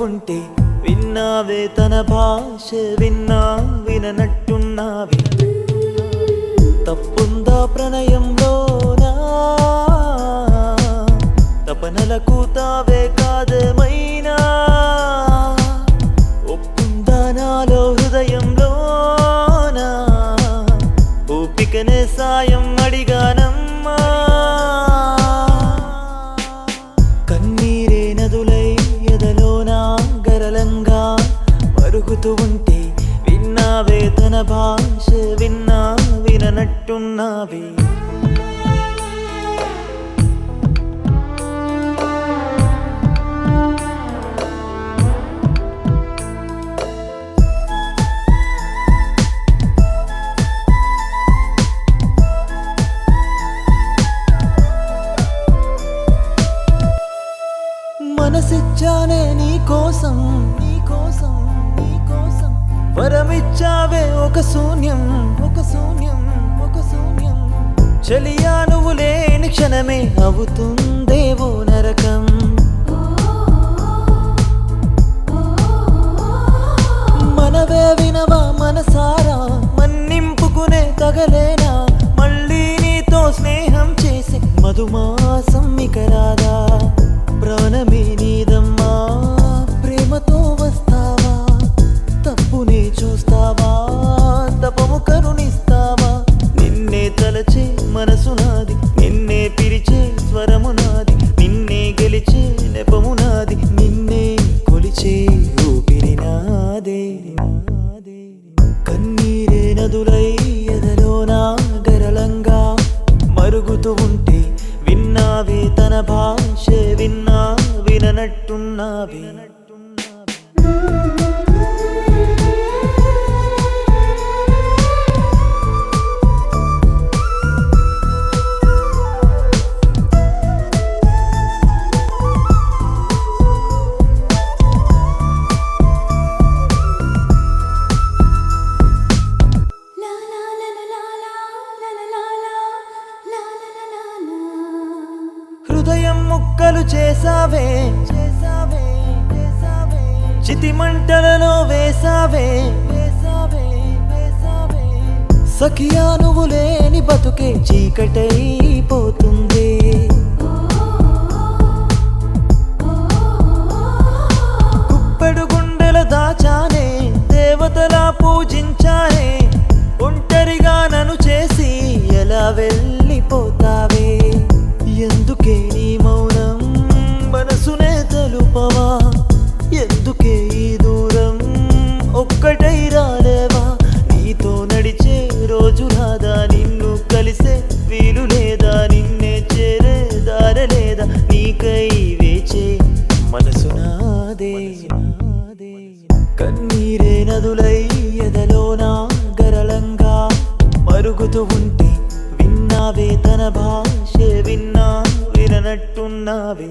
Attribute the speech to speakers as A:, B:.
A: ఉంటే విన్నావే తన భాష విన్నా విననట్టున్నావే తప్పుందా ప్రణయంలోనా తపనలకు తావే కాదమైనా ఒప్పుందా నాలో హృదయంలోనా ఓపికనే సాయం అడిగానమ్మా కన్నీరే నదులై ఎదలోనా గరలంగా మరుగుతూ ఉంటే విన్నావే తన భాష విన్నా విననట్టున్నావే మనసిచ్చానే నీకోసం నీకోసం నీకోసం వరమిచ్చావే ఒక శూన్యం ఒక శూన్యం ఒక శూన్యం చలియా నువ్వు లేని క్షణమే అవుతుందేవో నరకం మనవే వినవా మనసారా మన్నింపుకునే తగలేనా మళ్ళీ నీతో స్నేహం చేసి మధుమాసం ఇక రాదా ప్రాణమే నీదమ్మా ప్రేమతో వస్తావా తప్పునే చూస్తావా తపము కరుణిస్తావా నిన్నే తలచే మనసు నాది నిన్నే పిలిచే స్వరము నాది నిన్నే గెలిచే నెపము నాది నిన్నే కొలిచే ఊపిరి నాదే కన్నీరే నదులై ఎదలోనా గరళంగా మరుగుతూ ఉంటే విన్నావే తన భాష విన్నా విననట్టున్నావే హృదయం ముక్కలు చేసావే చేసావే చేసావే చితిమంటలలో వేసావే వేసావే వేసావే సఖియా నువ్వు లేని బతుకే చీకటైపోతుంది గుప్పెడు గుండెల దాచానే దేవతలా పూజించానే ఒంటరిగా నన్ను చేసి ఎలా వెళ్ళిపోతావే ఎందుకే నీ మౌనం మనసునే తెలుపవా ఎందుకే ఈ దూరం ఒక్కటై రాలేవా నీతో నడిచే రోజు రాదా నిన్ను కలిసే వీలు లేదా నిన్నే చేరే దారలేదా నీకై వేచే మనసు నాదే కన్నీరే నదులై ఎదలోనా గరళంగా మరుగుతూ ఉంటే విన్నావే తన భాష విన్నా విననట్టున్నావే